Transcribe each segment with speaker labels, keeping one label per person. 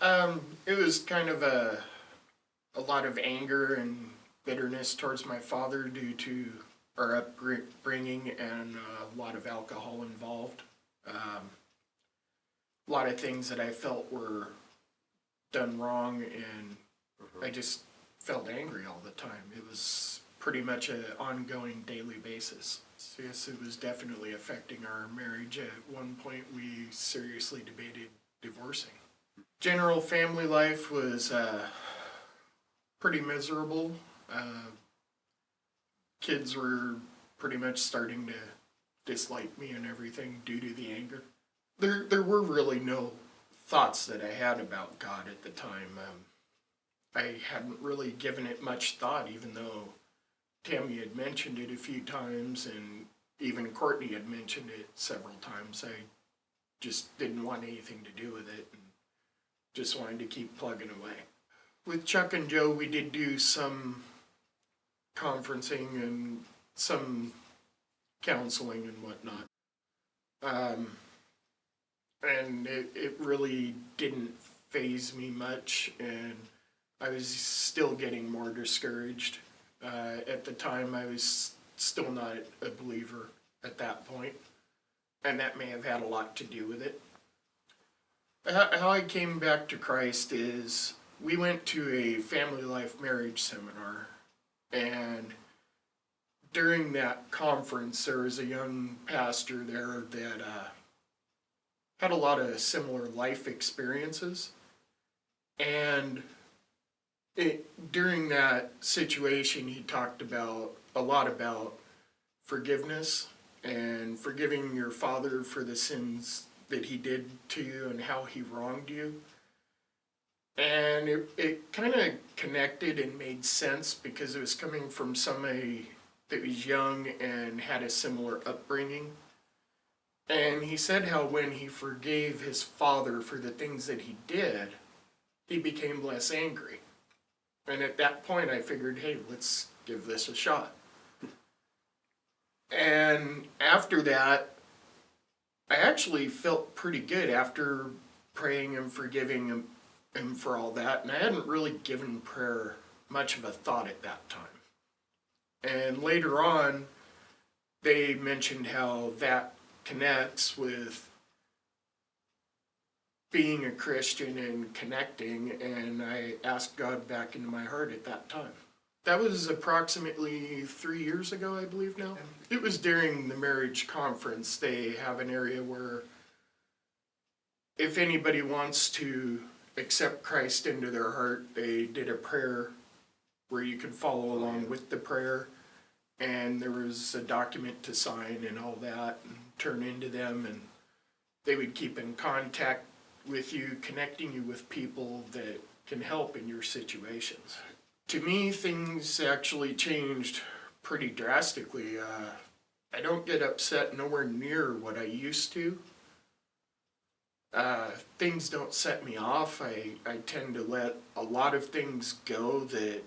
Speaker 1: It was kind of a lot of anger and bitterness towards my father due to our upbringing and a lot of alcohol involved. A lot of things that I felt were done wrong, and I just felt angry all the time. It was pretty much an ongoing daily basis. So yes, it was definitely affecting our marriage. At one point, we seriously debated divorcing. General family life was pretty miserable. Uh, Kids were pretty much starting to dislike me and everything due to the anger. There were really no thoughts that I had about God at the time. I hadn't really given it much thought, even though Tammy had mentioned it a few times, and even Courtney had mentioned it several times. I just didn't want anything to do with it and just wanted to keep plugging away. With Chuck and Joe, we did do some conferencing and some counseling and whatnot. Um, and it really didn't faze me much, and I was still getting more discouraged. At the time, I was still not a believer at that point, and that may have had a lot to do with it. How I came back to Christ is we went to a family life marriage seminar, and during that conference, there was a young pastor there that had a lot of similar life experiences. And during that situation, he talked a lot about forgiveness and forgiving your father for the sins that he did to you and how he wronged you. And it kind of connected and made sense because it was coming from somebody that was young and had a similar upbringing. And he said how when he forgave his father for the things that he did, he became less angry. And at that point, I figured, hey, let's give this a shot. And after that, I actually felt pretty good after praying and forgiving him for all that. And I hadn't really given prayer much of a thought at that time. And later on, they mentioned how that connects with being a Christian and connecting, and I asked God back into my heart at that time. That was approximately 3 years ago, I believe now. It was during the marriage conference. They have an area where if anybody wants to accept Christ into their heart, they did a prayer where you could follow along with the prayer, and there was a document to sign and all that and turn into them, and they would keep in contact with you, connecting you with people that can help in your situations. To me, things actually changed pretty drastically. I don't get upset nowhere near what I used to. Things don't set me off. I tend to let a lot of things go that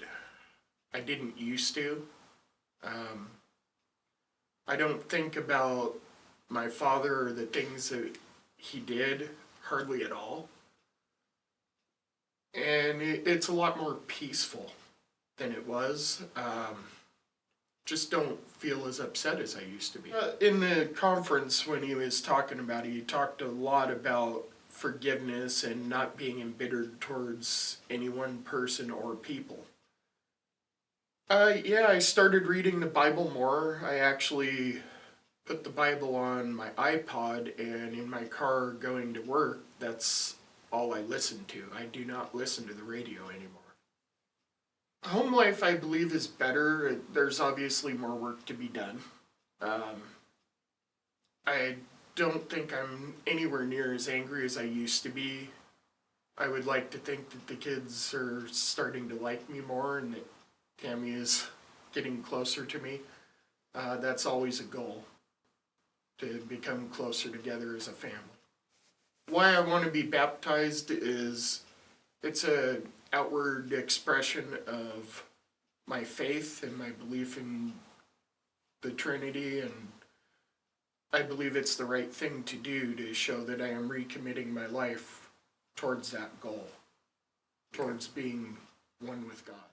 Speaker 1: I didn't used to. I don't think about my father or the things that he did hardly at all. And it's a lot more peaceful than it was. Just don't feel as upset as I used to be. In the conference, when he was talking about it, he talked a lot about forgiveness and not being embittered towards any one person or people. Yeah, I started reading the Bible more. I actually put the Bible on my iPod, and in my car going to work, that's all I listen to. I do not listen to the radio anymore. Home life, I believe, is better. There's obviously more work to be done. I don't think I'm anywhere near as angry as I used to be. I would like to think that the kids are starting to like me more and that Tammy is getting closer to me. That's always a goal, to become closer together as a family. Why I want to be baptized is it's an outward expression of my faith and my belief in the Trinity, and I believe it's the right thing to do to show that I am recommitting my life towards that goal, towards being one with God.